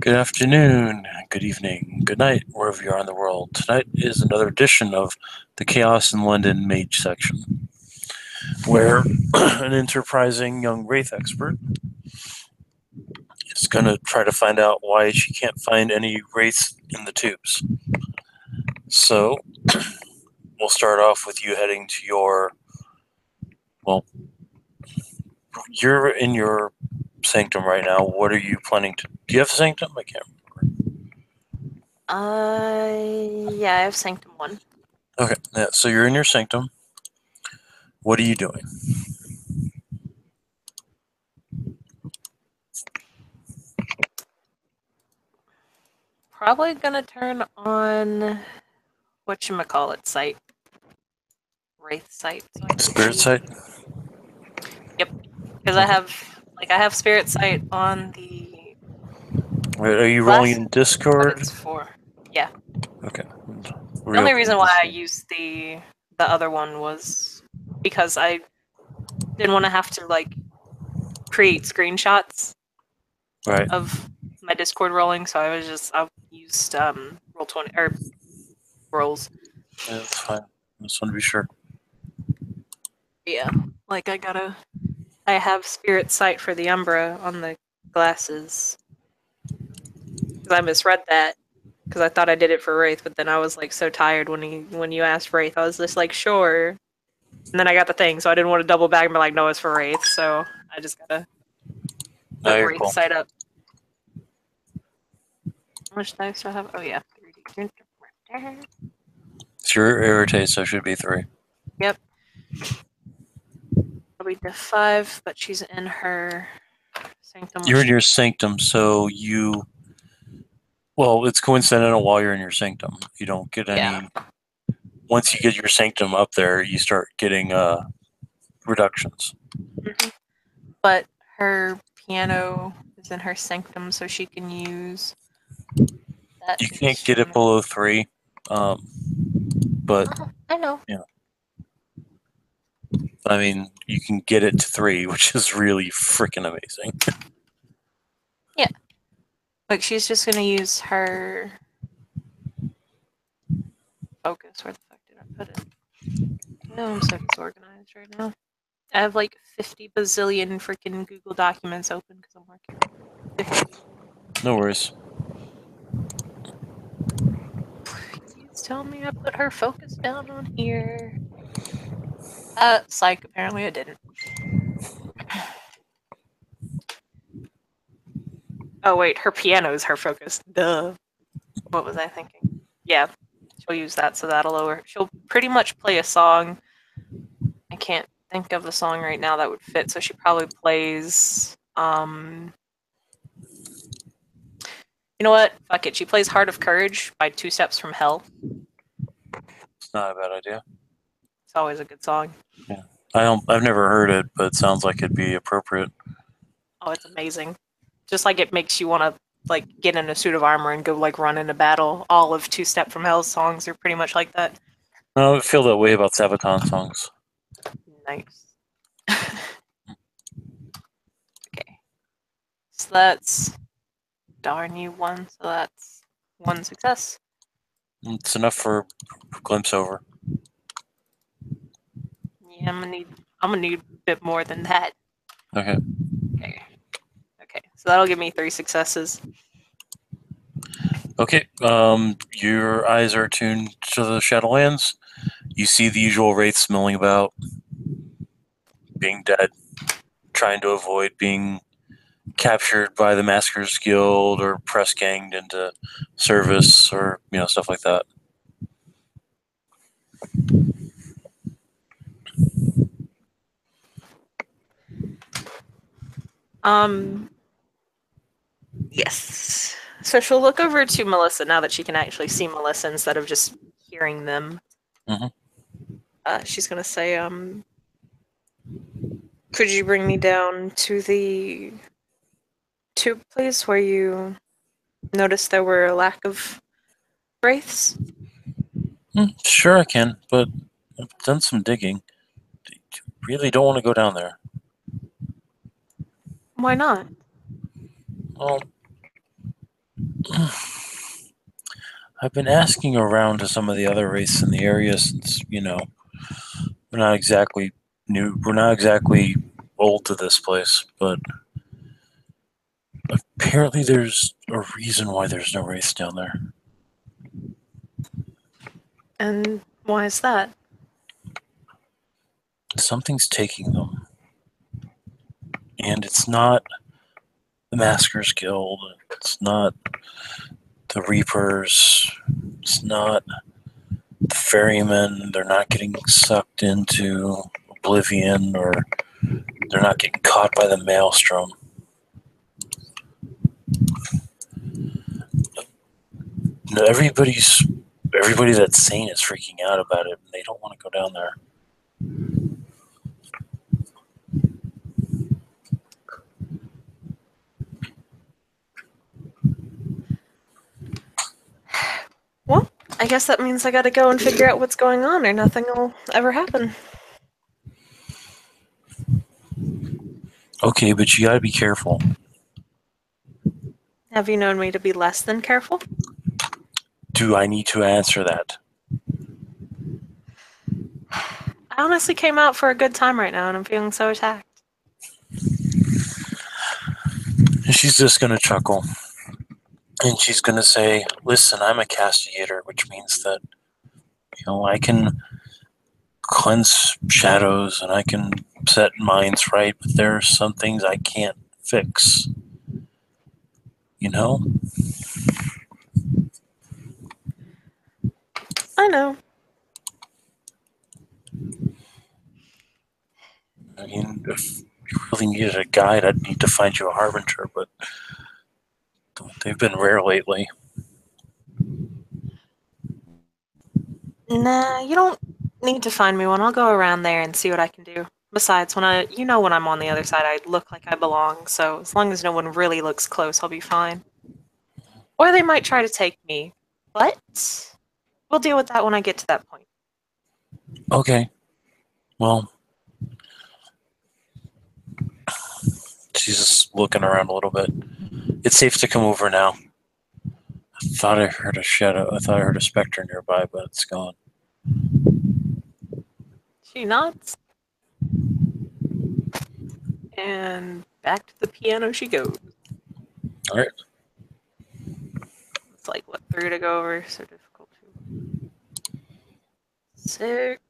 Good afternoon, good evening, good night, wherever you are in the world. Tonight is another edition of the Chaos in London Mage section, where an enterprising young Wraith expert is going to try to find out why she can't find any Wraiths in the tubes. So, we'll start off with you heading to your. Well, you're in your sanctum right now. What are you planning to. Do you have a sanctum? I can't Yeah, I have Sanctum 1. Okay, yeah, so you're in your sanctum. What are you doing? Probably gonna turn on whatchamacallit sight. Wraith sight. So I can Spirit see. sight? Yep. Because I have Spirit sight on the Are you rolling glass, in but Discord? it's 4. Yeah. Okay. The only reason why I used the other one was because I didn't want to have to create screenshots Right. of my Discord rolling, so I used Roll20 or rolls. Yeah, that's fine. I just want to be sure. Yeah, I have Spirit Sight for the Umbra on the glasses because I misread that because I thought I did it for Wraith, but then I was so tired when you asked Wraith, I was just sure, and then I got the thing, so I didn't want to double back and be like, no, it's for Wraith, so I just gotta No, put you're Wraith cool. Sight up. How much dice do I have? Oh yeah, 3D. It's your irritate, so it should be 3. Yep. It'll be the 5, but she's in her sanctum. You're in your sanctum, so you. Well, it's coincidental while you're in your sanctum. You don't get any. Yeah. Once you get your sanctum up there, you start getting reductions. Mm-hmm. But her piano is in her sanctum, so she can use that. You can't get it below 3, but I know. yeah. I mean, you can get it to 3, which is really freaking amazing. Yeah. Like, she's just gonna use her focus. Where the fuck did I put it? Oh, I'm so disorganized right now. I have 50 bazillion freaking Google documents open because I'm working. 50. No worries. Please tell me I put her focus down on here. Psych, apparently I didn't. Oh, wait, her piano is her focus. Duh. What was I thinking? Yeah, she'll use that, so that'll lower. She'll pretty much play a song. I can't think of the song right now that would fit, so she probably plays. You know what? Fuck it. She plays Heart of Courage by Two Steps from Hell. It's not a bad idea. It's always a good song. Yeah. I've never heard it, but it sounds like it'd be appropriate. Oh, it's amazing. Just it makes you want to get in a suit of armor and go run into battle. All of Two Step from Hell's songs are pretty much like that. I would feel that way about Sabaton songs. Nice. Okay. So that's darn you 1, so that's 1 success. It's enough for a glimpse over. Yeah, I'm gonna need a bit more than that. Okay. Okay. So that'll give me 3 successes. Okay. Your eyes are attuned to the Shadowlands. You see the usual wraiths milling about, being dead, trying to avoid being captured by the Maskers Guild or press ganged into service or stuff like that. Yes. So she'll look over to Melissa now that she can actually see Melissa instead of just hearing them. Mm-hmm. She's gonna say, could you bring me down to the tube, please, where you noticed there were a lack of wraiths? Sure, I can, but I've done some digging. Really don't want to go down there. Why not? Well, I've been asking around to some of the other wraiths in the area since, we're not exactly new. We're not exactly old to this place, but apparently there's a reason why there's no wraiths down there. And why is that? Something's taking them. And it's not the Maskers Guild. It's not the Reapers. It's not the Ferrymen. They're not getting sucked into oblivion, or they're not getting caught by the maelstrom. No, everybody that's sane is freaking out about it, and they don't want to go down there. Well, I guess that means I gotta go and figure out what's going on, or nothing will ever happen. Okay, but you gotta be careful. Have you known me to be less than careful? Do I need to answer that? I honestly came out for a good time right now, and I'm feeling so attacked. She's just gonna chuckle. And she's gonna say, listen, I'm a castigator, which means that, I can cleanse shadows and I can set minds right, but there are some things I can't fix. I know. I mean, if you really needed a guide, I'd need to find you a harbinger, but they've been rare lately. Nah, you don't need to find me one. I'll go around there and see what I can do. Besides, when I'm on the other side, I look like I belong, so as long as no one really looks close, I'll be fine. Or they might try to take me, but we'll deal with that when I get to that point. Okay. Well, she's just looking around a little bit. It's safe to come over now. I thought I heard a shadow. I thought I heard a specter nearby, but it's gone. She nods. And back to the piano she goes. All right. It's like, 3 to go over? So difficult. 6.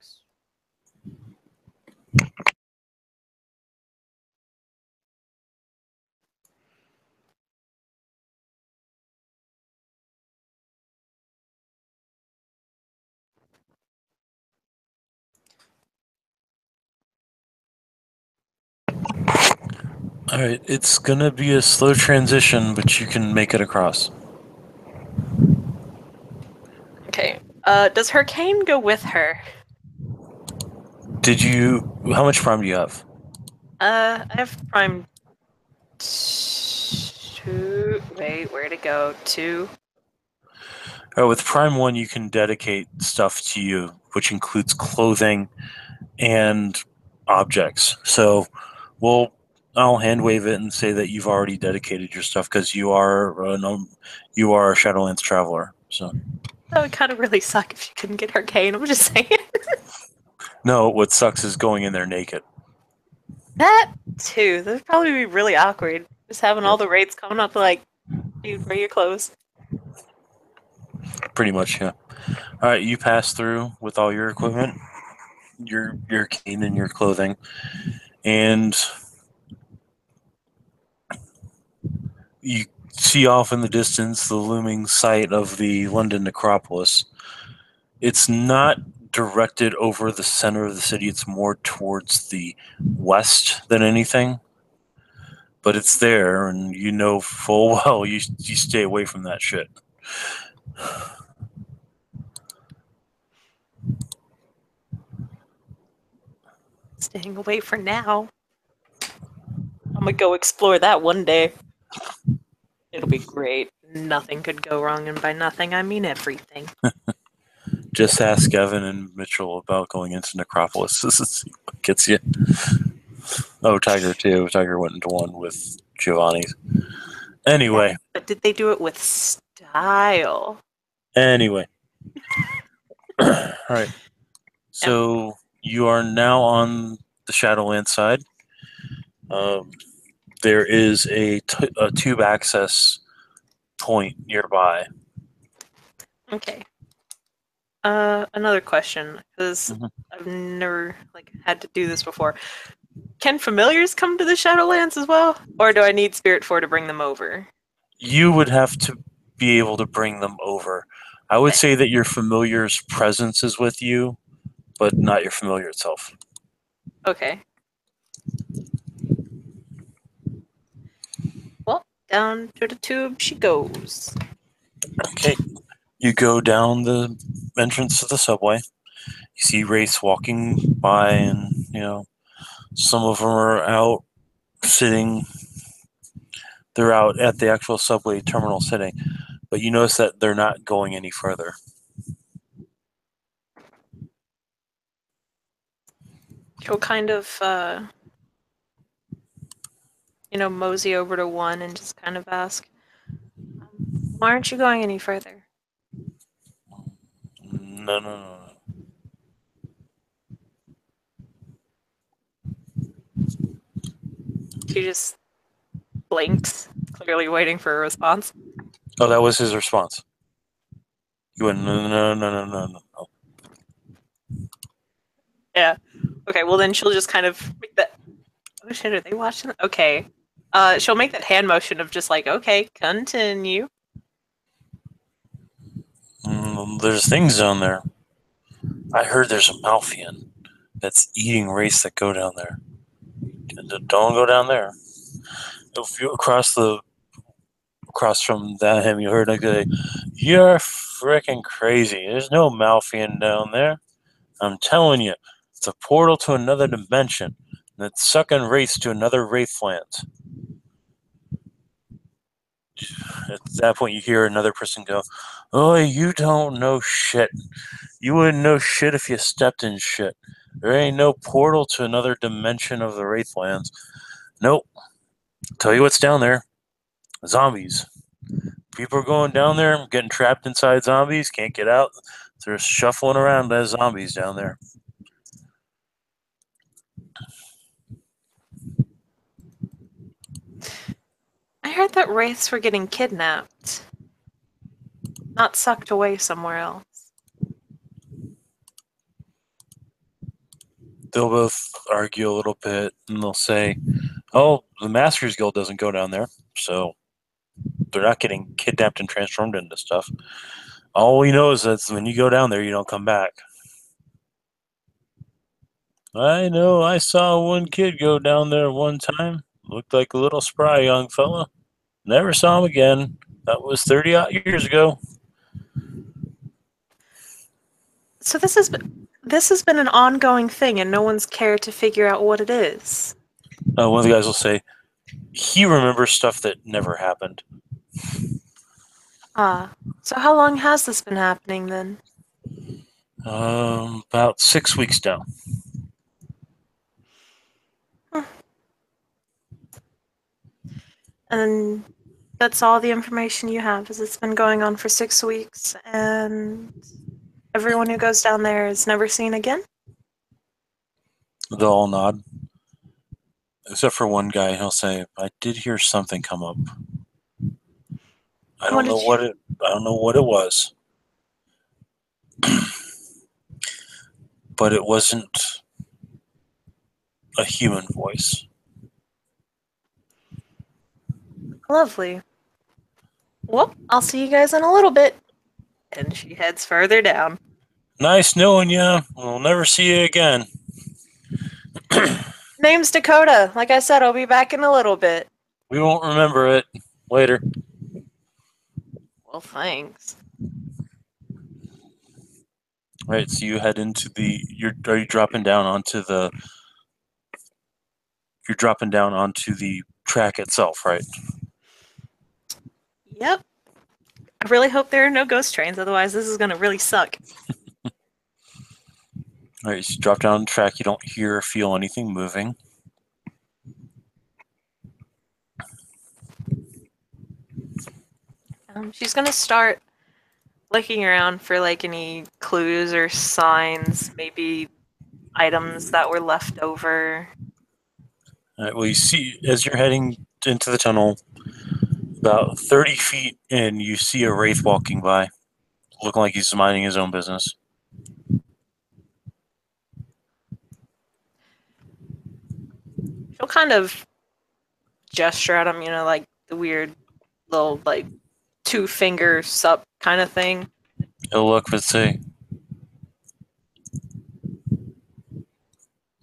All right. It's gonna be a slow transition, but you can make it across. Okay. Does her cane go with her? How much prime do you have? I have prime 2. Wait, where'd it go? 2. With Prime 1, you can dedicate stuff to you, which includes clothing and objects. So I'll hand wave it and say that you've already dedicated your stuff because you are a Shadowlands traveler. So That would kind of really suck if she couldn't get her cane. I'm just saying. no, what sucks is going in there naked. That too. That'd probably be really awkward. Just having all the raids coming up like, dude, where are your clothes? Pretty much, yeah. All right, you pass through with all your equipment, your cane and your clothing, and you see off in the distance the looming site of the London necropolis. It's not directed over the center of the city. It's more towards the west than anything. But it's there, and you know full well you stay away from that shit. Staying away for now. I'm gonna go explore that one day. It'll be great. Nothing could go wrong, and by nothing, I mean everything. Just ask Evan and Mitchell about going into Necropolis. This is what gets you. Oh, Tiger too. Tiger went into one with Giovanni. Anyway. But did they do it with Dial. Anyway. All right. So you are now on the Shadowland side. There is a tube access point nearby. Okay. Another question, because Mhm. I've never had to do this before. Can familiars come to the Shadowlands as well, or do I need Spirit 4 to bring them over? You would have to be able to bring them over. I would Okay. say that your familiar's presence is with you, but not your familiar itself. Okay. Well, down to the tube she goes. Okay. You go down the entrance to the subway. You see Wraiths walking by, and some of them are out sitting. They're out at the actual subway terminal sitting, but you notice that they're not going any further. She'll kind of, mosey over to one and just kind of ask, why aren't you going any further? No. She just blinks, clearly waiting for a response. Oh, that was his response. He went, no. Yeah. Okay, well then she'll just kind of make that. Oh shit, are they watching? Okay. She'll make that hand motion of just like, okay, continue. There's things down there. I heard there's a Malfian that's eating wraiths that go down there. Don't go down there. If you across from him, you heard like, "You're freaking crazy. There's no Malfian down there. I'm telling you, it's a portal to another dimension, and it's sucking wraiths to another wraithland." At that point, you hear another person go, "Oh, you don't know shit. You wouldn't know shit if you stepped in shit. There ain't no portal to another dimension of the Wraithlands. Nope. Tell you what's down there. Zombies. People are going down there, getting trapped inside zombies, can't get out. They're shuffling around as zombies down there." I heard that wraiths were getting kidnapped, not sucked away somewhere else. They'll both argue a little bit, and they'll say, "Oh, the Masters Guild doesn't go down there, so they're not getting kidnapped and transformed into stuff. All we know is that when you go down there, you don't come back." "I know, I saw one kid go down there one time. Looked like a little spry young fella. Never saw him again. That was 30 odd years ago." So this has been an ongoing thing, and no one's cared to figure out what it is. One of the guys will say, "He remembers stuff that never happened." So how long has this been happening then? About 6 weeks now. And that's all the information you have, is it's been going on for 6 weeks, and everyone who goes down there is never seen again? They'll all nod, except for one guy. He'll say, "I did hear something come up. I don't know what it was, but it wasn't a human voice." Lovely. Well, I'll see you guys in a little bit. And she heads further down. "Nice knowing you. We'll never see you again." Name's Dakota. Like I said, I'll be back in a little bit. "We won't remember it. Later." Well, thanks. Right, so you head into are you dropping down onto the track itself, right? Yep. I really hope there are no ghost trains, otherwise this is going to really suck. All right, so you drop down the track. You don't hear or feel anything moving. She's gonna start looking around for like any clues or signs, maybe items that were left over. All right, well, you see, as you're heading into the tunnel, about 30 feet in, you see a wraith walking by, looking like he's minding his own business. She'll kind of gesture at him, like the weird little like 2-finger sup kind of thing. He'll look but say,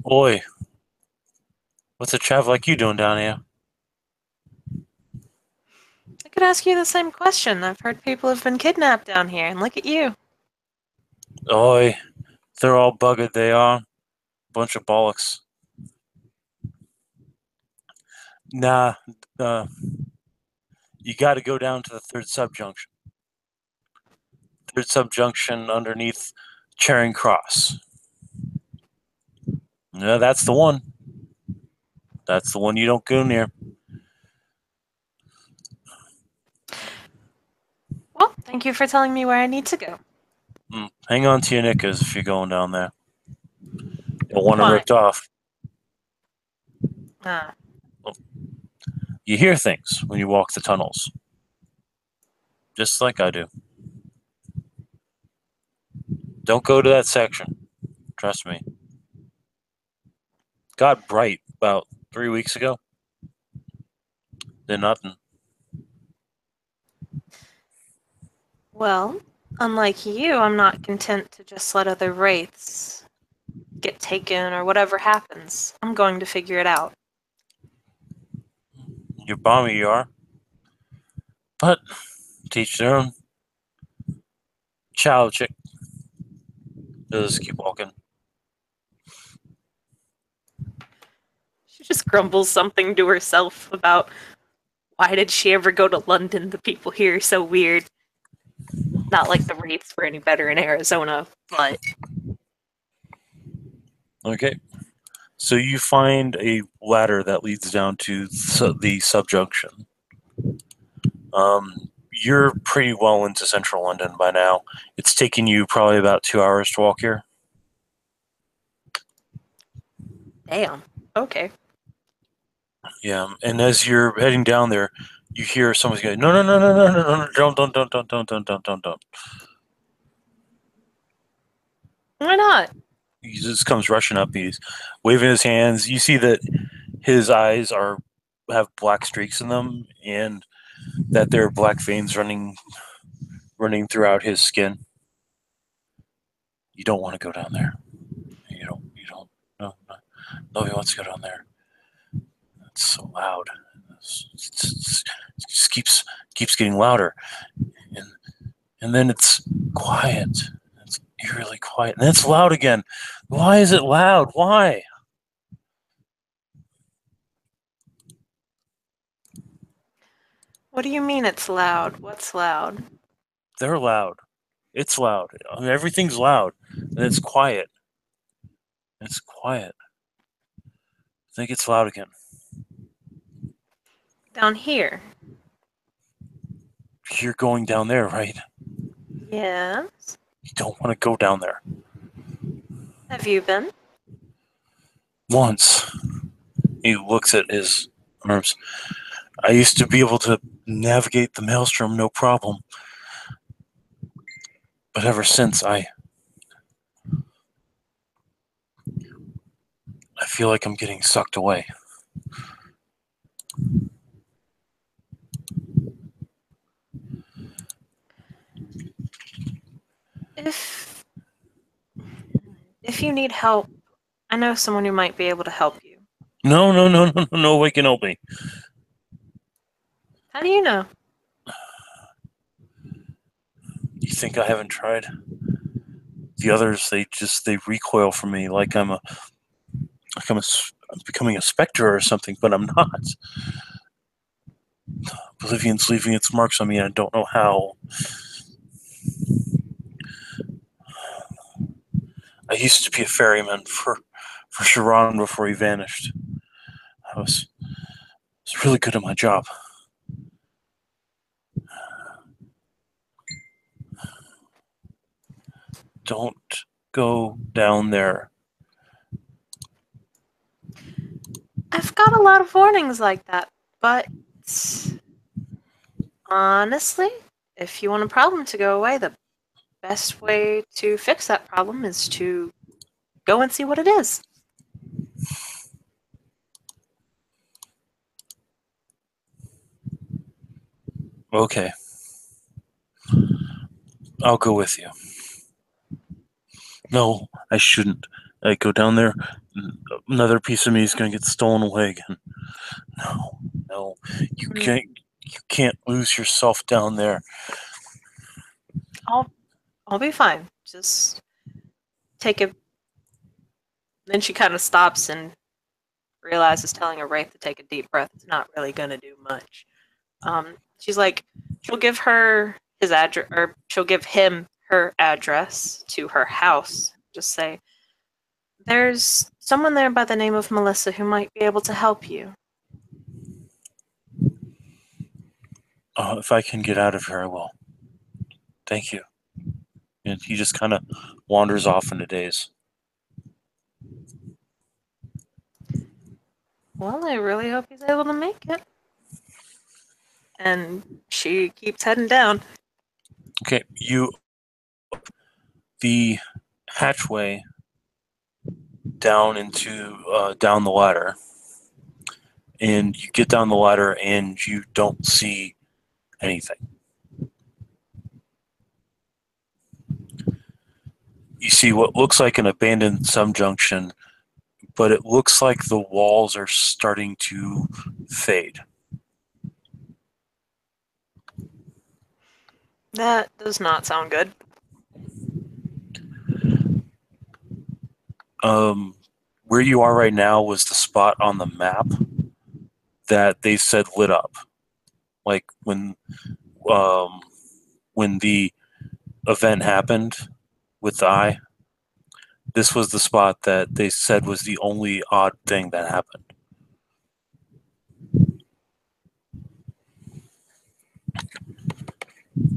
"Oi, what's a chav like you doing down here?" I could ask you the same question. I've heard people have been kidnapped down here, and look at you. Oi, they're all buggered, they are. Bunch of bollocks. Nah, you gotta go down to the third subjunction. Third subjunction underneath Charing Cross. Yeah, that's the one. That's the one you don't go near. Well, thank you for telling me where I need to go. Hang on to your knickers if you're going down there. You'll want them Fine. ripped off. Ah, You hear things when you walk the tunnels. Just like I do. Don't go to that section. Trust me. Got bright about 3 weeks ago. Did nothing. well, unlike you, I'm not content to just let other wraiths get taken or whatever happens. I'm going to figure it out. You're balmy, you are. But teach their own. Ciao, chick. Just keep walking. She just grumbles something to herself about why did she ever go to London? The people here are so weird. Not like the wraiths were any better in Arizona, but Okay. So you find a ladder that leads down to the subjunction. You're pretty well into central London by now. It's taking you probably about 2 hours to walk here. damn. Okay. Yeah, and as you're heading down there, you hear somebody going, "No, no, no, no, no, no, no, don't." Why not? He just comes rushing up. He's waving his hands. You see that his eyes have black streaks in them, and that there are black veins running throughout his skin. You don't want to go down there. You don't. No, nobody wants to go down there. It's so loud. It just keeps getting louder, and then it's quiet. It's eerily quiet, and then it's loud again. Why is it loud? Why? What do you mean it's loud? What's loud? They're loud. It's loud. I mean, everything's loud, and it's quiet. It's quiet. I think it's loud again. Down here. You're going down there, right? Yes. You don't want to go down there. Have you been? Once. He looks at his arms. I used to be able to navigate the maelstrom no problem. But ever since, I feel like I'm getting sucked away. If you need help, I know someone who might be able to help you. No way can help me. How do you know? You think I haven't tried? The others, they recoil from me like I'm becoming a specter or something, but I'm not. Oblivion's leaving its marks on me, and I don't know how. I used to be a ferryman for Sharon before he vanished. I was really good at my job. don't go down there. I've got a lot of warnings like that, but honestly, if you want a problem to go away, the best way to fix that problem is to go and see what it is. Okay. I'll go with you. No, I shouldn't. I go down there, another piece of me is going to get stolen away again. No, you can't lose yourself down there. I'll be fine. Just take a. Then she kind of stops and realizes telling a wraith to take a deep breath is not really going to do much. She's like, she'll give her his address, or she'll give him her address to her house. Just say, there's someone there by the name of Melissa who might be able to help you. If I can get out of here, I will. Thank you. And he just kind of wanders off into daze. Well, I really hope he's able to make it. And she keeps heading down. Okay, the hatchway down into down the ladder, and you get down the ladder and you don't see anything. You see what looks like an abandoned subjunction, but it looks like the walls are starting to fade. That does not sound good. Where you are right now was the spot on the map that they said lit up. Like when the event happened with the eye, this was the spot that they said was the only odd thing that happened.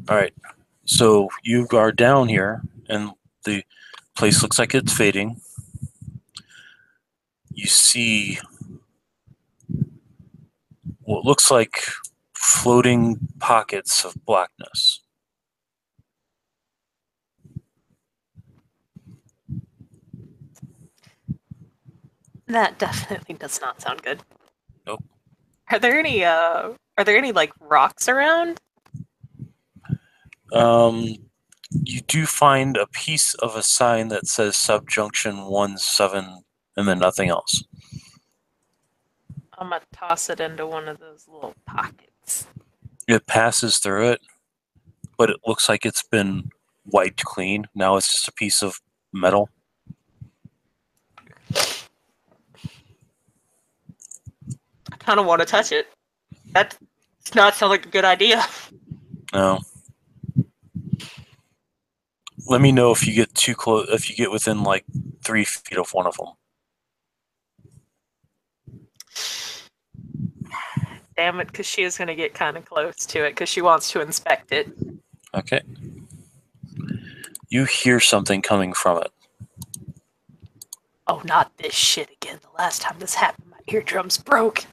All right, so you are down here, and the place looks like it's fading. You see what looks like floating pockets of blackness. That definitely does not sound good. Nope. Are there any like rocks around? You do find a piece of a sign that says Subjunction 17 and then nothing else. I'm gonna toss it into one of those little pockets. It passes through it, but it looks like it's been wiped clean. Now it's just a piece of metal. I kind of want to touch it. That does not sound like a good idea. No. Let me know if you get too close, if you get within like 3 feet of one of them. Damn it, because she is going to get kind of close to it because she wants to inspect it. Okay. You hear something coming from it. Oh, not this shit again. The last time this happened, my eardrums broke.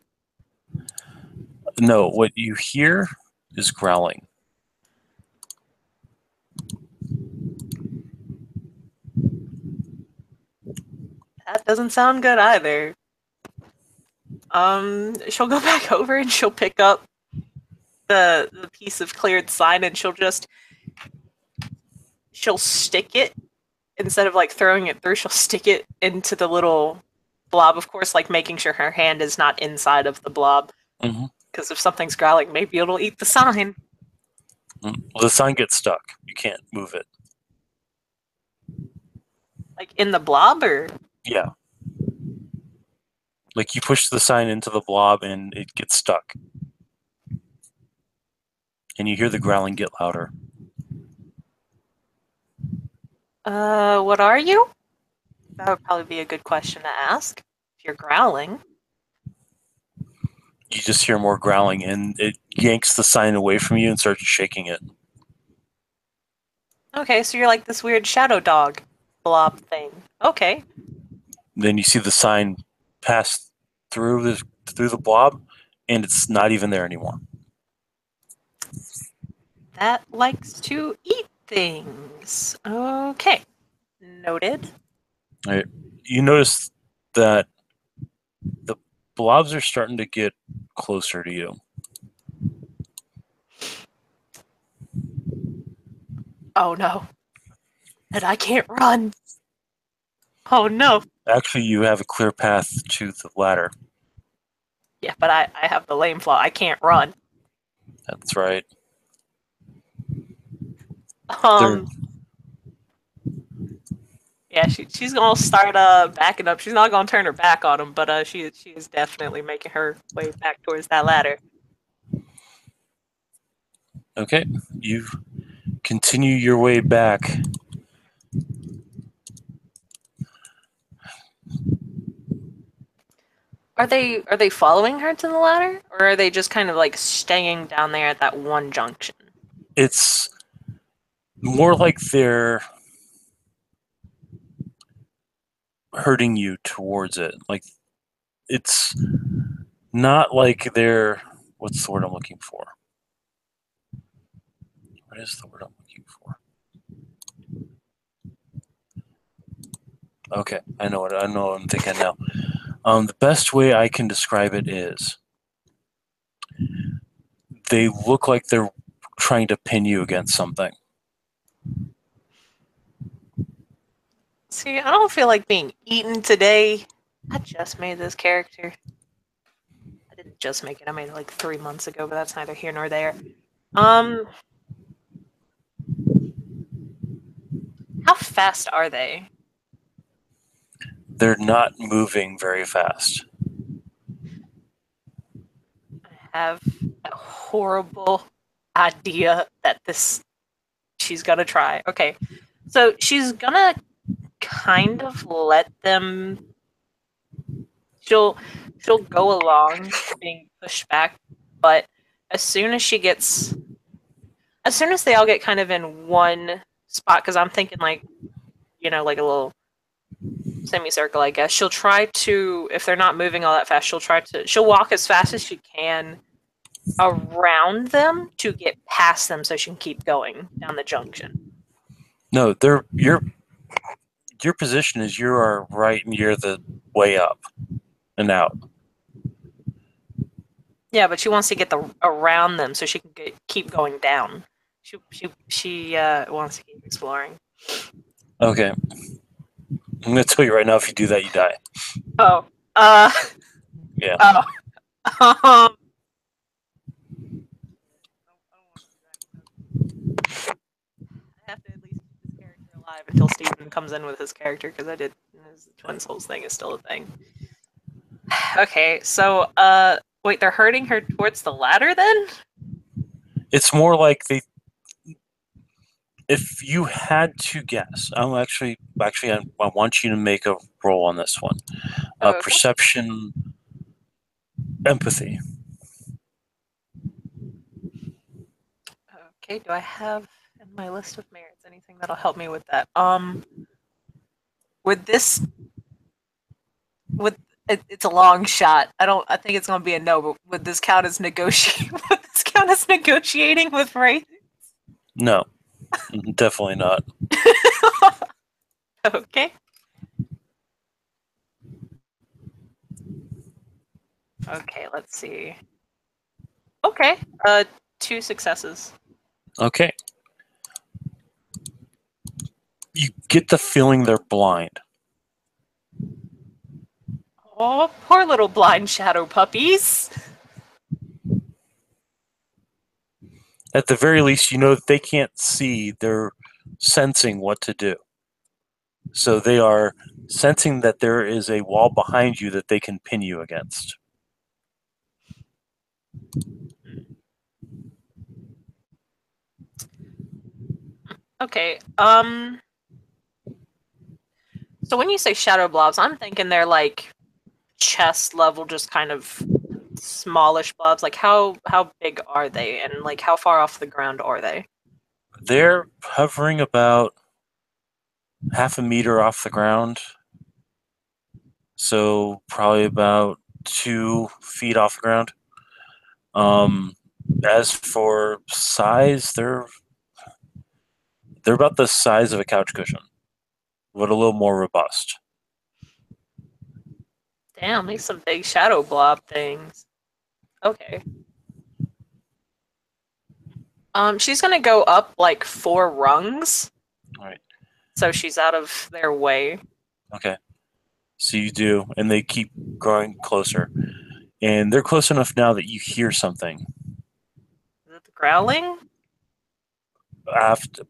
No, what you hear is growling. That doesn't sound good either. She'll go back over and she'll pick up the piece of cleared sign and she'll stick it, instead of like throwing it through, she'll stick it into the little blob, of course, like making sure her hand is not inside of the blob. Because if something's growling, maybe it'll eat the sign. Well, the sign gets stuck. You can't move it. Like in the blob, or? Yeah. Like you push the sign into the blob and it gets stuck. And you hear the growling get louder. What are you? That would probably be a good question to ask. If you're growling. You just hear more growling and it yanks the sign away from you and starts shaking it. Okay, so you're like this weird shadow dog blob thing. Okay. Then you see the sign pass through the blob, and it's not even there anymore. That likes to eat things. Okay. Noted. All right. You notice that the blobs are starting to get closer to you. Oh no. And I can't run. Oh no. Actually, you have a clear path to the ladder. Yeah, but I have the lame flaw. I can't run. That's right. Um Yeah, she's gonna start backing up. She's not gonna turn her back on him, but she is definitely making her way back towards that ladder. Okay, you continue your way back. Are they following her to the ladder, or are they just kind of like staying down there at that one junction? It's more like they're herding you towards it. Like it's not like they're what's the word I'm looking for? What is the word I'm looking for? Okay, I know what I'm thinking now. The best way I can describe it is they look like they're trying to pin you against something. See, I don't feel like being eaten today. I just made this character. I didn't just make it. I made it like 3 months ago, but that's neither here nor there. How fast are they? They're not moving very fast. I have a horrible idea that she's gonna try. Okay, so she's gonna kind of let them. She'll go along being pushed back, but as soon as they all get kind of in one spot, because I'm thinking like, like a little semicircle, I guess. She'll try to, if they're not moving all that fast, she'll walk as fast as she can around them to get past them so she can keep going down the junction. No, your position is you are right near the way up and out. Yeah, but she wants to get around them so she can keep going down. She wants to keep exploring. Okay. I'm gonna tell you right now, if you do that, you die. Oh. Yeah. Oh. I have to at least keep this character alive until Steven comes in with his character, because his Twin Souls thing is still a thing. Okay, so wait, they're herding her towards the ladder then? It's more like if you had to guess, I want you to make a roll on this one. Okay. Perception, empathy. Okay, do I have in my list of merits anything that'll help me with that? It's a long shot. I think it's gonna be a no, but would this count as negotiating with Wraith? No, definitely not. Okay. Okay, let's see. Okay. 2 successes. Okay. You get the feeling they're blind. Oh, poor little blind shadow puppies. At the very least, you know that they can't see. They're sensing what to do. So they are sensing that there is a wall behind you that they can pin you against. Okay. So when you say shadow blobs, I'm thinking they're like chest level, just kind of smallish blobs. Like how big are they, and like how far off the ground are they? They're hovering about half a meter off the ground. So probably about 2 feet off the ground. As for size, they're about the size of a couch cushion, but a little more robust. Damn, these some big shadow blob things. Okay. She's gonna go up like 4 rungs. All right. So she's out of their way. Okay. So you do, and they keep growing closer. And they're close enough now that you hear something. Is it the growling?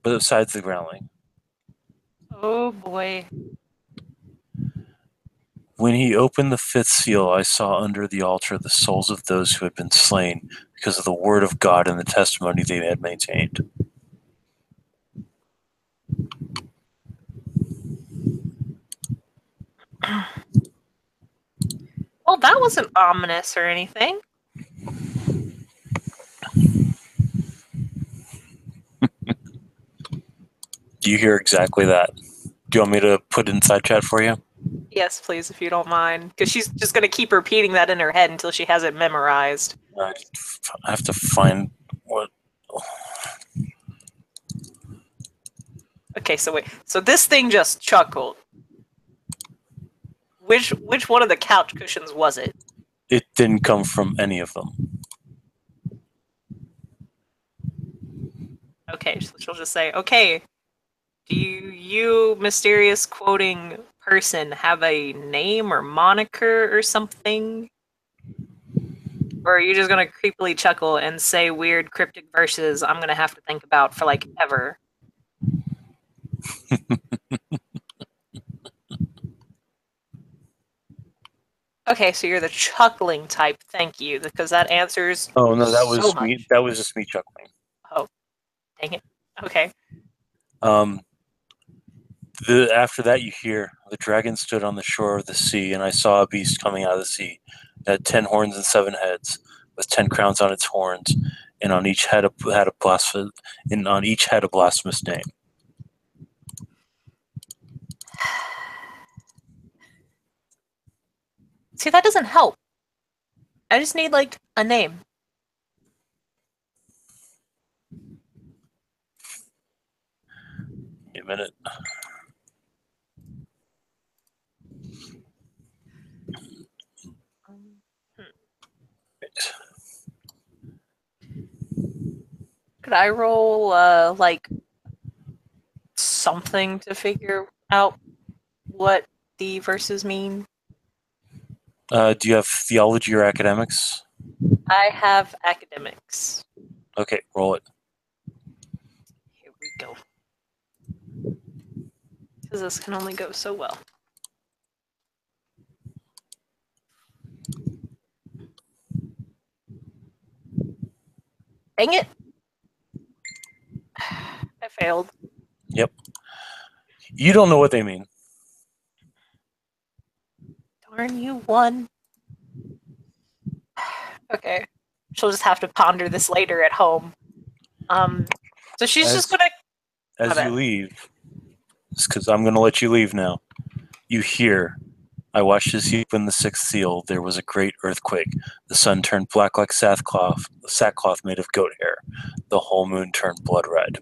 Besides the growling. Oh boy. When he opened the 5th seal, I saw under the altar the souls of those who had been slain because of the word of God and the testimony they had maintained. Well, that wasn't ominous or anything. Do you hear exactly that? Do you want me to put inside chat for you? Yes, please, if you don't mind. Because she's just going to keep repeating that in her head until she has it memorized. I have to find what. Okay, so wait. So this thing just chuckled. Which one of the couch cushions was it? It didn't come from any of them. Okay, so she'll just say, okay, do you mysterious quoting person have a name or moniker or something? Or are you just gonna creepily chuckle and say weird cryptic verses I'm gonna have to think about for like ever? Okay, so you're the chuckling type. Thank you, because that answers. Oh no, that was so me. much. That was just me chuckling. Oh, dang it. Okay. After that, you hear the dragon stood on the shore of the sea, and I saw a beast coming out of the sea. It had 10 horns and 7 heads, with 10 crowns on its horns, and on each head had a blasphemous name. See, that doesn't help. I just need like a name. Wait a minute. Could I roll like something to figure out what the verses mean? Do you have theology or academics? I have academics. Okay, roll it. Here we go. Because this can only go so well. Dang it! I failed. Yep. You don't know what they mean. Darn you, one. Okay. She'll just have to ponder this later at home. So she's just gonna. As you leave, it's because I'm going to let you leave now. You hear, I watched as he opened the 6th seal. There was a great earthquake. The sun turned black like sackcloth made of goat hair. The whole moon turned blood red.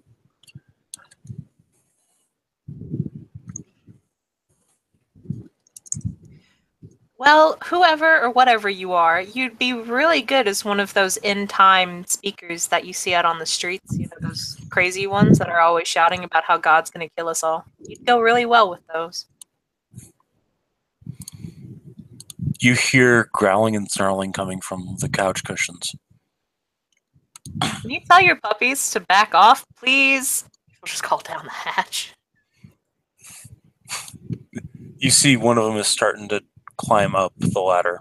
Well, whoever or whatever you are, you'd be really good as one of those end-time speakers that you see out on the streets. You know, those crazy ones that are always shouting about how God's going to kill us all. You'd go really well with those. You hear growling and snarling coming from the couch cushions. Can you tell your puppies to back off, please? We'll just call down the hatch. You see one of them is starting to climb up the ladder.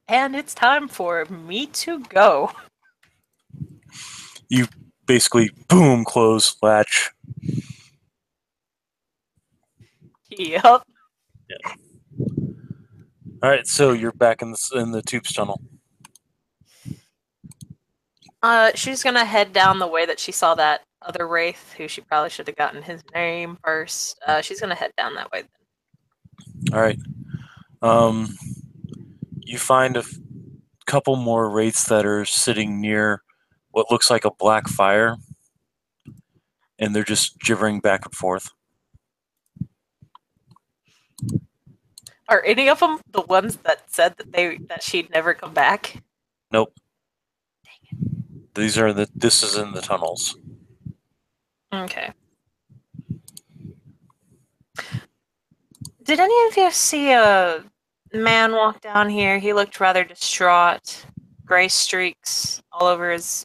And it's time for me to go. You basically, boom, close, latch. Yep. Yeah. All right, so you're back in the tubes tunnel. She's gonna head down the way that she saw that other wraith, who she probably should have gotten his name first. She's gonna head down that way then. All right. You find a couple more wraiths that are sitting near what looks like a black fire, and they're just gibbering back and forth. Are any of them the ones that said that she'd never come back? Nope. This is in the tunnels. Okay. Did any of you see a man walk down here? He looked rather distraught. Gray streaks all over his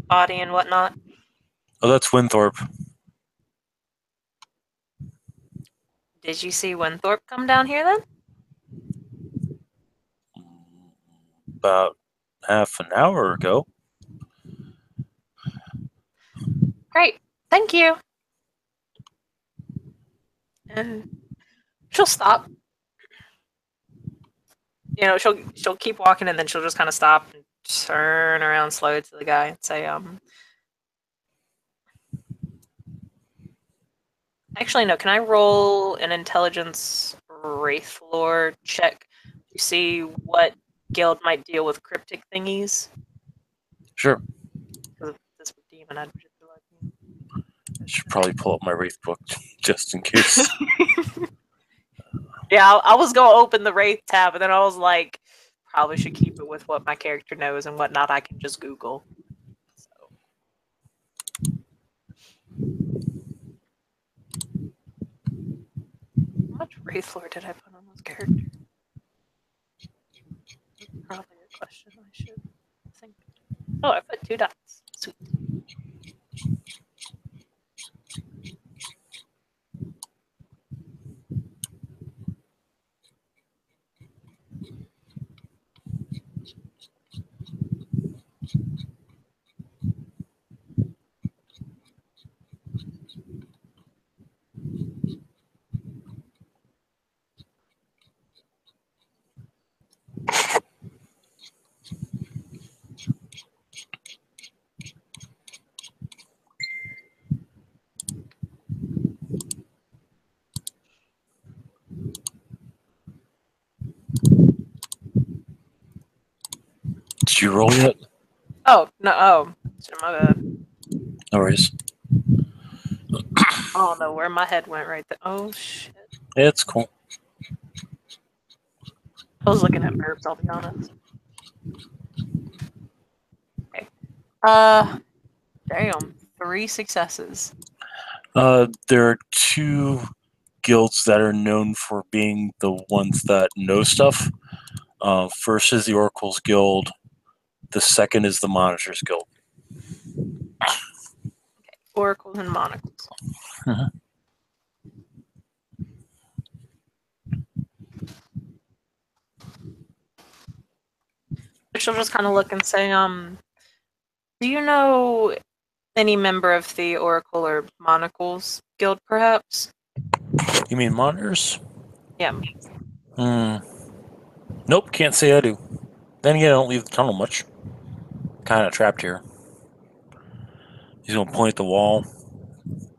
body and whatnot. Oh, that's Winthorpe. Did you see Winthorpe come down here then? About half an hour ago. Great. Thank you. And she'll stop. You know, she'll keep walking and then she'll just kind of stop and turn around slowly to the guy and say, Actually, no. Can I roll an intelligence wraith lore check to see what guild might deal with cryptic thingies? Sure. Because if this was demon, I'd just be like, I should probably pull up my wraith book just in case. Yeah, I was gonna open the wraith tab, and then I was like, probably should keep it with what my character knows and whatnot. I can just Google. So. How much wraith lore did I put on this character? Probably a question I should think. Oh, I put 2 dots. Sweet. Did you roll yet? Oh, no. Oh, my bad. No worries. I don't know where my head went right there. Oh, shit. Yeah, it's cool. I was looking at verbs, I'll be honest. Okay. Damn. 3 successes. There are 2 guilds that are known for being the ones that know stuff. First is the Oracles Guild. The second is the Monitors Guild. Okay. Oracles and monocles. Mhm. She'll just kind of look and say, do you know any member of the Oracle or Monocles Guild, perhaps? You mean Monitors? Yeah. Nope, can't say I do. Then again, I don't leave the tunnel much. Kind of trapped here. He's gonna point at the wall.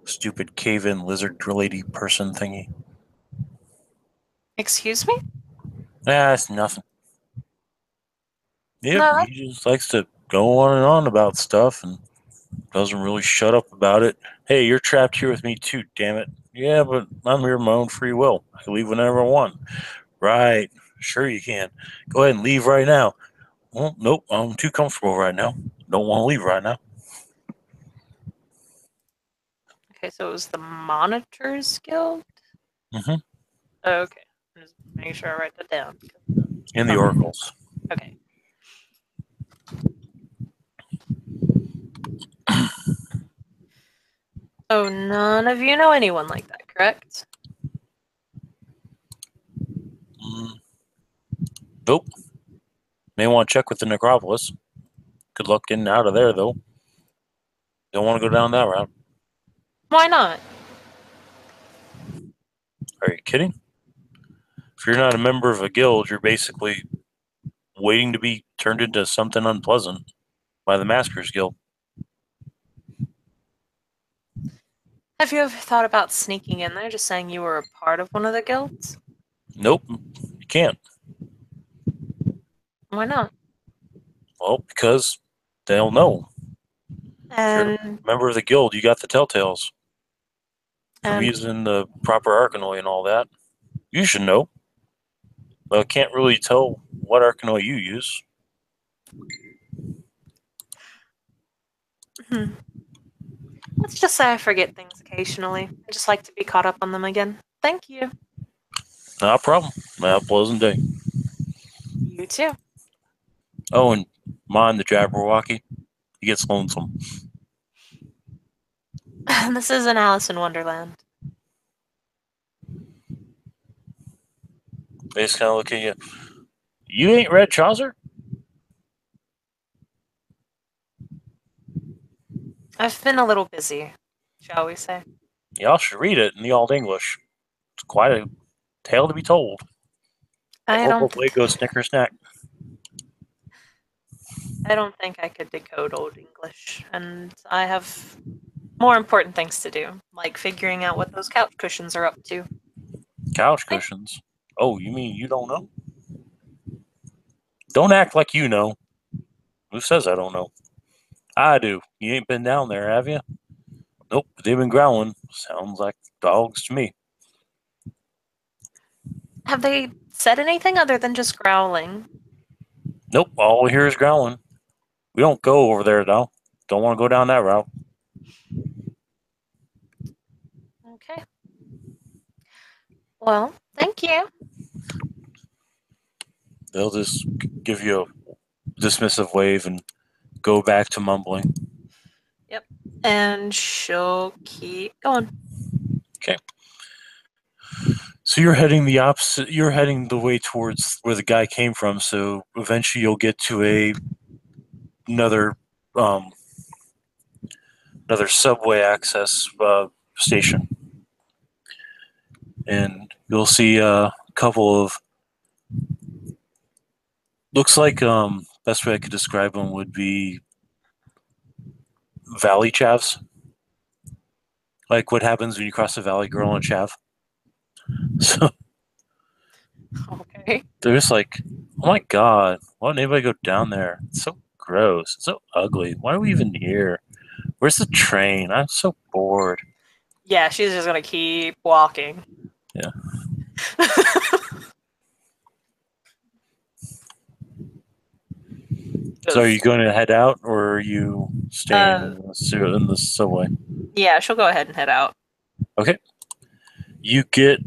Stupid cave-in lizard lady person thingy. Excuse me? It's nothing. Yep, No. he just likes to go on and on about stuff and doesn't really shut up about it. Hey, you're trapped here with me too, damn it. Yeah, but I'm here of my own free will. I can leave whenever I want. Right. Sure you can. Go ahead and leave right now. Well, nope, I'm too comfortable right now. Don't want to leave right now. Okay, so it was the Monitors Guild? Mm-hmm. Okay. I'm just making sure I write that down. And the Oracles. Okay. Oh, none of you know anyone like that, correct? Nope. May want to check with the Necropolis. Good luck getting out of there, though. Don't want to go down that route. Why not? Are you kidding? If you're not a member of a guild, you're basically waiting to be turned into something unpleasant by the Maskers Guild. Have you ever thought about sneaking in there, just saying you were a part of one of the guilds? Nope, you can't. Why not? Well, because they'll know. If you're a And member of the guild, you got the telltales from and using the proper Arcanoi and all that. You should know. But I can't really tell what Arcanoi you use. hmm, let's just say I forget things occasionally. I just like to be caught up on them again. Thank you. Not a problem. Have a pleasant day. You too. Oh, and mind the Jabberwocky. He gets lonesome. This is an Alice in Wonderland. They just kind of look at you. You ain't read Chaucer? I've been a little busy, shall we say. Y'all should read it in the Old English. It's quite a tale to be told. I Oh, don't boy goes snicker snack. I don't think I could decode Old English, and I have more important things to do, like figuring out what those couch cushions are up to. Couch cushions. Oh, you mean you don't know? Don't act like you know. Who says I don't know? I do. You ain't been down there, have you? Nope, they've been growling. Sounds like dogs to me. Have they said anything other than just growling? Nope, all we hear is growling. We don't go over there, though. Don't want to go down that route. Okay. Well, thank you. They'll just give you a dismissive wave and go back to mumbling. And she'll keep going. So you're heading the opposite. You're heading the way towards where the guy came from. So eventually you'll get to another um, another subway access station, and you'll see a couple of. Looks like best way I could describe them would be valley chavs, like what happens when you cross the valley girl and chav. So Okay. they're just like, oh my god, why didn't anybody go down there? It's so gross. It's so ugly. Why are we even here? Where's the train? I'm so bored. Yeah, she's just gonna keep walking. Yeah. So are you going to head out or are you staying in the subway? Yeah, she'll go ahead and head out. Okay. You get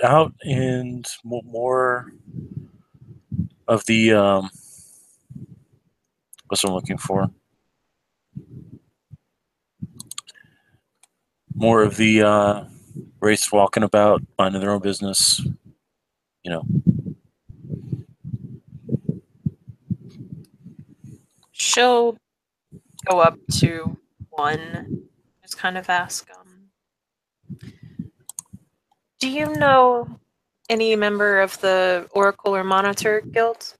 out and more of the what's I'm looking for? More of the race walking about, minding their own business. You know. She'll go up to one, just kind of ask, do you know any member of the Oracle or Monitor Guild?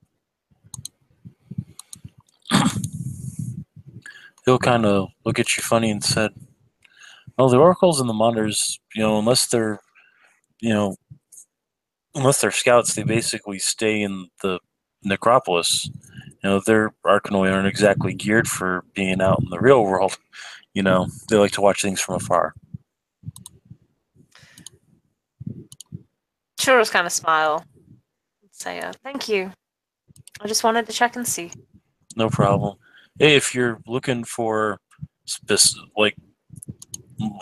He'll kind of look at you funny and said, "Well, the oracles and the monitors, unless they're, you know, unless they're scouts, they basically stay in the necropolis. Their Arcanoi aren't exactly geared for being out in the real world. They like to watch things from afar." She'll just kind of smile and say, thank you. I just wanted to check and see. No problem. Hey, if you're looking for like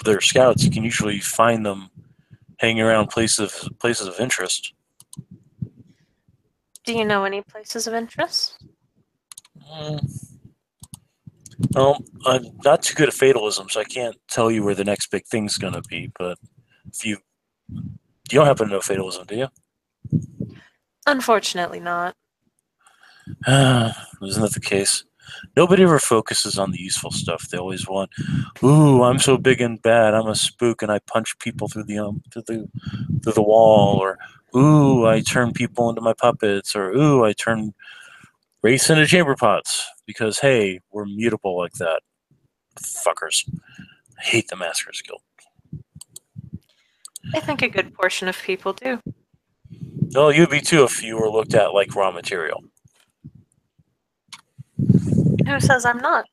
their scouts, you can usually find them hanging around places of interest. Do you know any places of interest? Well, I'm not too good at fatalism, so I can't tell you where the next big thing's going to be. But if you don't happen to know fatalism, do you? Unfortunately not. Isn't that the case? Nobody ever focuses on the useful stuff. They always want, "Ooh, I'm so big and bad. I'm a spook, and I punch people through the wall," or "Ooh, I turn people into my puppets," or "Ooh, I turn race into chamber pots," because hey, we're mutable like that. Fuckers. I hate the Maskers Guild. I think a good portion of people do. Well, you'd be too if you were looked at like raw material. Who says I'm not?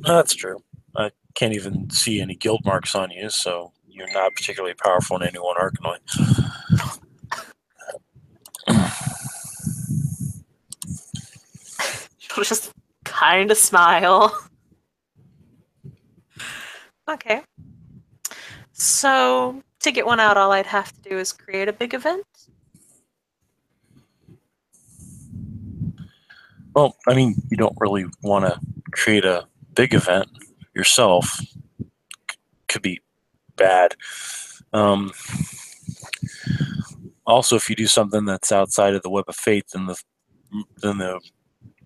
That's true. I can't even see any guild marks on you, so you're not particularly powerful in any one Arkanoid. She'll just kind of smile. Okay. So, to get one out, all I'd have to do is create a big event. Well, I mean, you don't really want to create a big event yourself. Could be bad. Also, if you do something that's outside of the web of fate, then the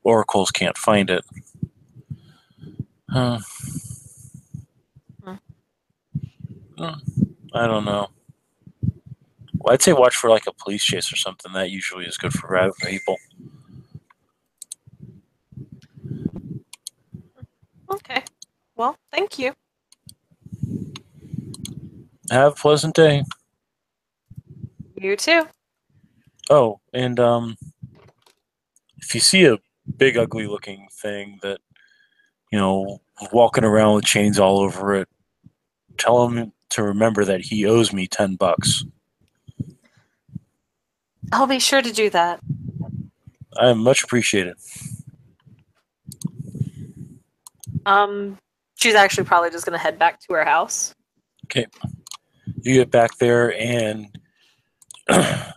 oracles can't find it. Huh. I don't know. Well, I'd say watch for like a police chase or something. That usually is good for people. Okay. Well, thank you. Have a pleasant day. You too. Oh, and if you see a big ugly looking thing that, walking around with chains all over it, tell him to remember that he owes me $10. I'll be sure to do that. I much appreciate it. She's actually probably just gonna head back to her house. Okay. You get back there and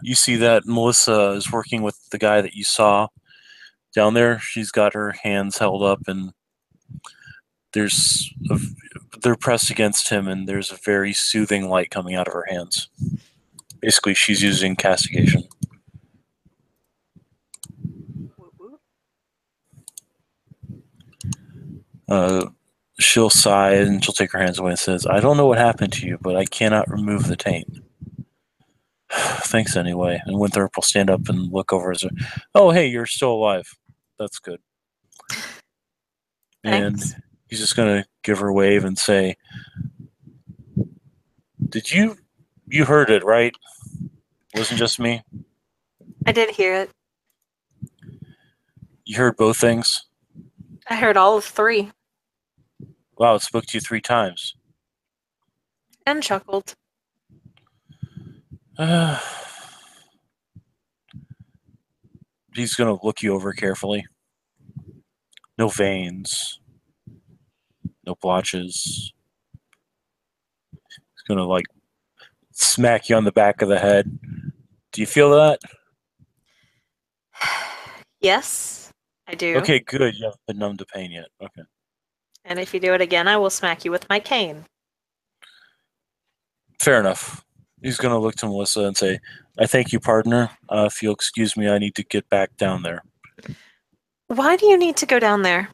you see that Melissa is working with the guy that you saw down there. She's got her hands held up and they're pressed against him and there's a very soothing light coming out of her hands. Basically, she's using castigation. She'll sigh and she'll take her hands away and says, I don't know what happened to you, but I cannot remove the taint. Thanks anyway. And Winthrop will stand up and look over as oh, hey, you're still alive. That's good. Thanks. And he's just going to give her a wave and say, did you heard it, right? It wasn't just me? I did hear it. You heard both things? I heard all of 3. Wow, it spoke to you 3 times. And chuckled. He's going to look you over carefully. No veins. No blotches. He's going to, smack you on the back of the head. Do you feel that? Yes, I do. Okay, good. You haven't been numb to pain yet. Okay. And if you do it again, I will smack you with my cane. Fair enough. He's going to look to Melissa and say, I thank you, partner. If you'll excuse me, I need to get back down there. Why do you need to go down there?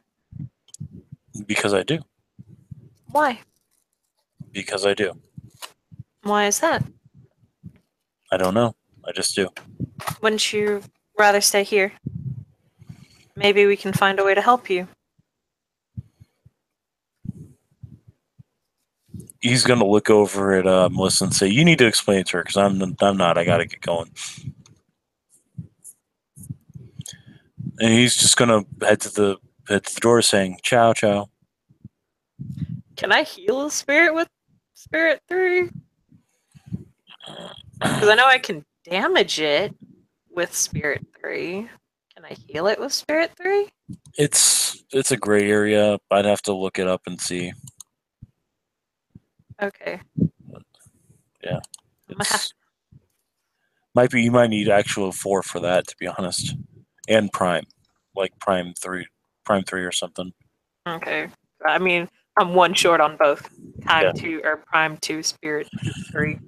Because I do. Why? Because I do. Why is that? I don't know. I just do. Wouldn't you rather stay here? Maybe we can find a way to help you. He's going to look over at Melissa and say, you need to explain it to her because I'm not. I got to get going. And he's just going to head to the door saying, ciao, ciao. Can I heal a spirit with Spirit 3? Because I know I can damage it with Spirit 3. Can I heal it with Spirit 3? It's a gray area. I'd have to look it up and see. Okay. Yeah. You might need actual 4 for that, to be honest. And Prime. Like Prime 3 or something. Okay. I mean, I'm 1 short on both. Prime 2, Spirit 3.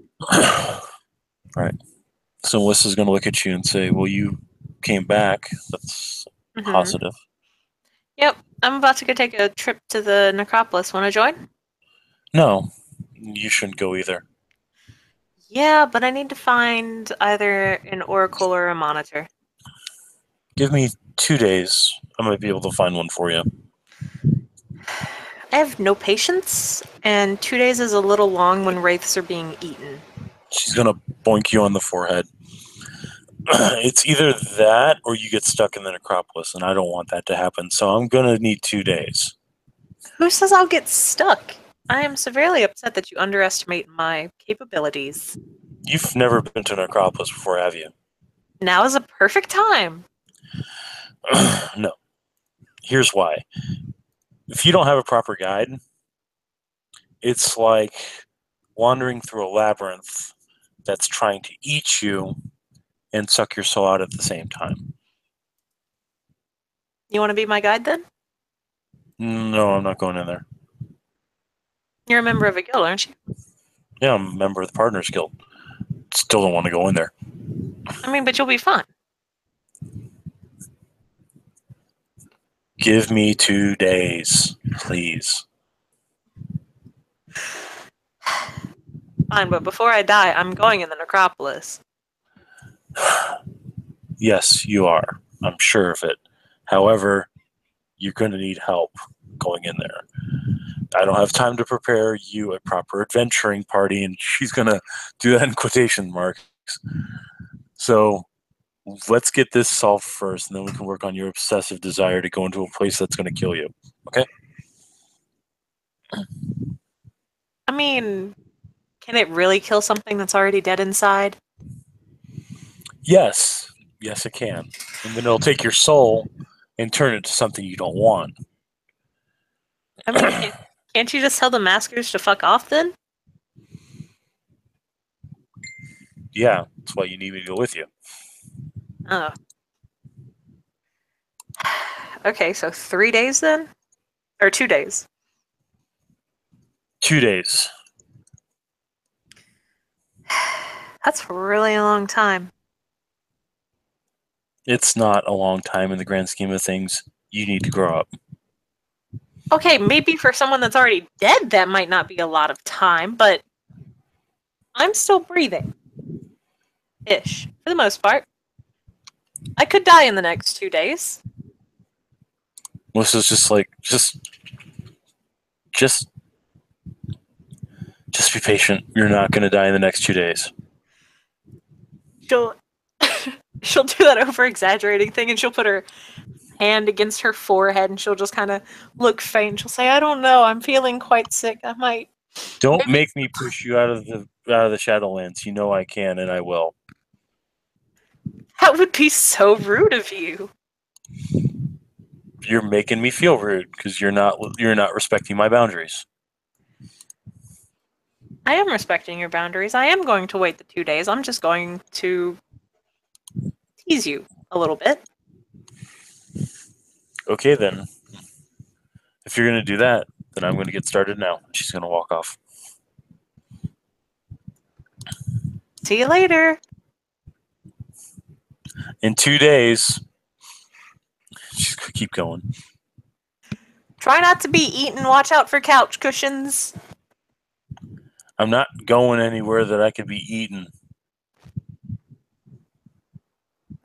Right. So Melissa's going to look at you and say, well, you came back. That's positive. Yep. I'm about to go take a trip to the necropolis. Want to join? No. You shouldn't go either. Yeah, but I need to find either an oracle or a monitor. Give me 2 days. I might be able to find one for you. I have no patience, and 2 days is a little long when wraiths are being eaten. She's gonna boink you on the forehead. It's either that or you get stuck in the necropolis, and I don't want that to happen. So I'm gonna need 2 days. Who says I'll get stuck? I am severely upset that you underestimate my capabilities. You've never been to necropolis before, have you? Now is a perfect time. No. Here's why. If you don't have a proper guide, it's like wandering through a labyrinth that's trying to eat you and suck your soul out at the same time. You want to be my guide then? No, I'm not going in there. You're a member of a guild, aren't you? Yeah, I'm a member of the Partners Guild. Still don't want to go in there. I mean, but you'll be fine. Give me 2 days, please. Fine, but before I die, I'm going in the necropolis. Yes, you are. I'm sure of it. However, you're going to need help going in there. I don't have time to prepare you a proper adventuring party, and she's going to do that in quotation marks. So let's get this solved first, and then we can work on your obsessive desire to go into a place that's going to kill you. Okay? I mean, can it really kill something that's already dead inside? Yes. Yes, it can. And then it'll take your soul and turn it to something you don't want. I mean, can't you just tell the maskers to fuck off then? Yeah, that's why you need me to go with you. Oh. Okay, so 3 days then? Or 2 days? 2 days. That's really a long time. It's not a long time in the grand scheme of things. You need to grow up. Okay, maybe for someone that's already dead, that might not be a lot of time, but I'm still breathing. Ish, for the most part. I could die in the next 2 days. Melissa's just like, just be patient. You're not going to die in the next 2 days. She'll she'll do that over exaggerating thing, and she'll put her hand against her forehead, and she'll just kind of look faint. She'll say, "I don't know. I'm feeling quite sick. I might." Don't make me push you out of the Shadowlands. You know I can, and I will. That would be so rude of you. You're making me feel rude because you're not respecting my boundaries. I am respecting your boundaries. I am going to wait the 2 days. I'm just going to tease you a little bit. Okay, then. If you're going to do that, then I'm going to get started now. She's going to walk off. See you later. In 2 days, she's going to keep going. Try not to be eaten. Watch out for couch cushions. I'm not going anywhere that I could be eaten.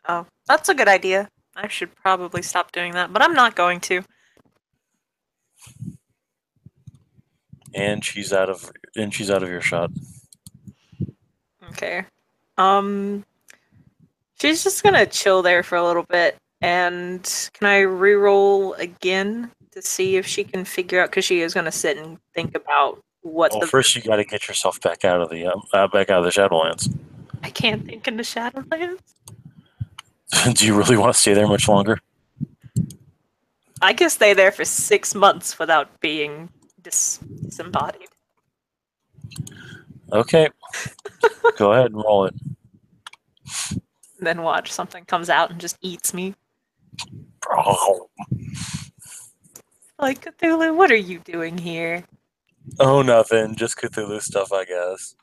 Oh, that's a good idea. I should probably stop doing that, but I'm not going to. And she's out of earshot. Okay. She's just gonna chill there for a little bit, and can I re-roll again to see if she can figure out? Because she is gonna sit and think about what the. First you got to get yourself back out of the Shadowlands. I can't think in the Shadowlands. Do you really want to stay there much longer? I can stay there for 6 months without being disembodied. Okay. Go ahead and roll it. Then watch something comes out and just eats me. Oh, Like, Cthulhu, what are you doing here? oh, nothing. Just Cthulhu stuff, I guess.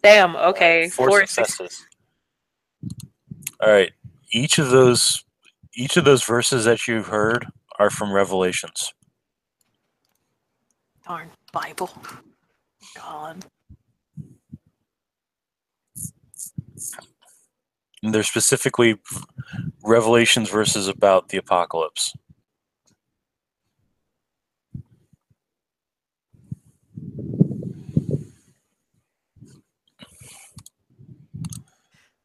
Damn, okay. 4 successes. All right. Each of those verses that you've heard are from Revelations. Darn Bible. God. And they're specifically Revelations verses about the apocalypse.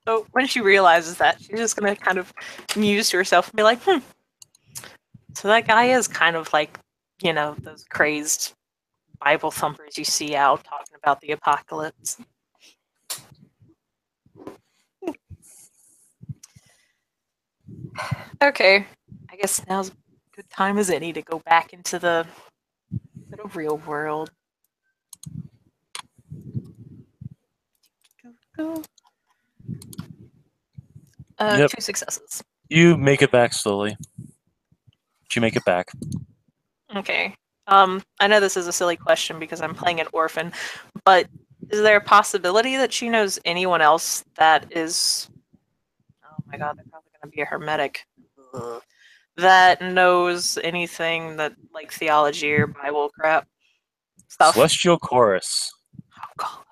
So when she realizes that, she's just gonna kind of muse to herself and be like, so that guy is kind of like, those crazed Bible thumpers you see out talking about the apocalypse. Okay, I guess now's a good time as any to go back into the real world. Yep. 2 successes. You make it back slowly. But you make it back. Okay. I know this is a silly question because I'm playing an orphan, but is there a possibility that she knows anyone else that is? Oh my god, they're probably going to be a hermetic. Ugh. That knows anything that like theology or Bible crap stuff. Celestial Chorus. Oh god,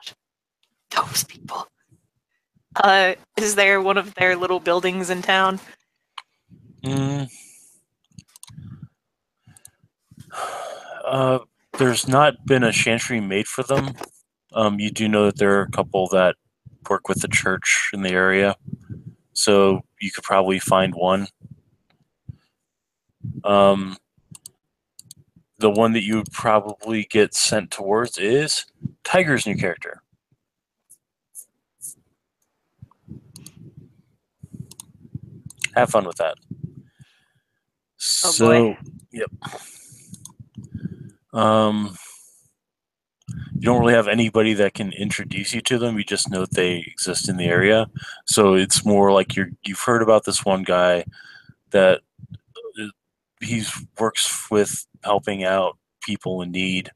those people. Is there one of their little buildings in town? There's not been a chantry made for them. You do know that there are a couple that work with the church in the area, so you could probably find one. The one that you would probably get sent towards is Tiger's new character. Have fun with that. Oh boy. Yep. You don't really have anybody that can introduce you to them. You just know that they exist in the area. So it's more like you've heard about this one guy that he works with helping out people in need.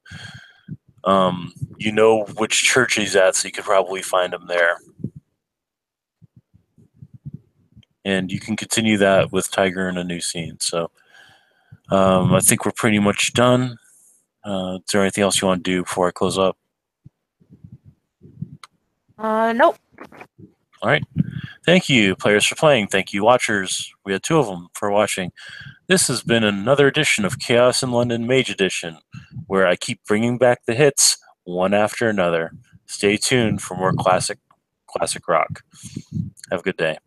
You know which church he's at, so you could probably find him there. And you can continue that with Tiger in a new scene. So I think we're pretty much done. Is there anything else you want to do before I close up? Nope. All right. Thank you, players, for playing. Thank you, watchers. We had 2 of them for watching. This has been another edition of Chaos in London Mage Edition, where I keep bringing back the hits one after another. Stay tuned for more classic rock. Have a good day.